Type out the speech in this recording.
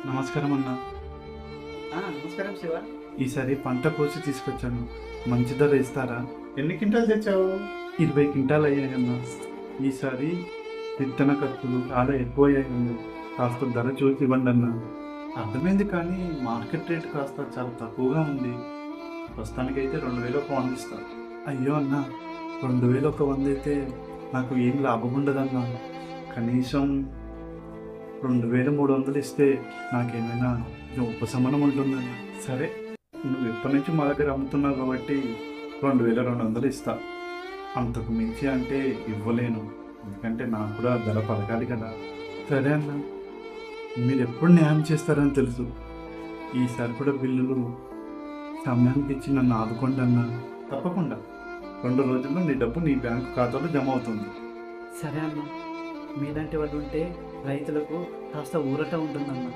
నమస్కారం అన్న. నమస్కారం శివ. ఈసారి పంట కోసి తీసుకొచ్చాను. మంచి ధర ఇస్తారా? ఎన్ని క్వింటాలు తెచ్చావు? 20 క్వింటాలు అయ్యాయన్న. ఈసారి విత్తన ఖర్చులు చాలా ఎక్కువ అయ్యాయన్న. కాస్త ధర చూసి ఇవ్వండి అన్న. అర్థమైంది, కానీ మార్కెట్ రేట్ కాస్త చాలా తక్కువగా ఉంది. ప్రస్తుతానికైతే 2000 ఒక 100 ఇస్తా. అయ్యో అన్న, 2000 ఒక 100 అయితే నాకు ఏం లాభం ఉండదన్న. కనీసం 2300 ఇస్తే నాకేమైనా ఉపశమనం ఉంటుందని. సరే, నువ్వు ఎప్పటి నుంచి మా దగ్గర అమ్ముతున్నావు కాబట్టి 2200 ఇస్తా. అంతకు మించి అంటే ఇవ్వలేను, ఎందుకంటే నాకు కూడా ధర పలకాలి కదా. సరే అన్న, మీరు ఎప్పుడు న్యాయం చేస్తారని తెలుసు. ఈసారి కూడా బిల్లులు సమయానికి ఇచ్చి నన్ను ఆదుకోండి అన్న. తప్పకుండా 2 రోజుల్లో నీ డబ్బు నీ బ్యాంకు ఖాతాలో జమ అవుతుంది. సరే అన్న, మీలాంటి వాళ్ళు ఉంటే రైతులకు కాస్త ఊరట ఉంటుందన్న.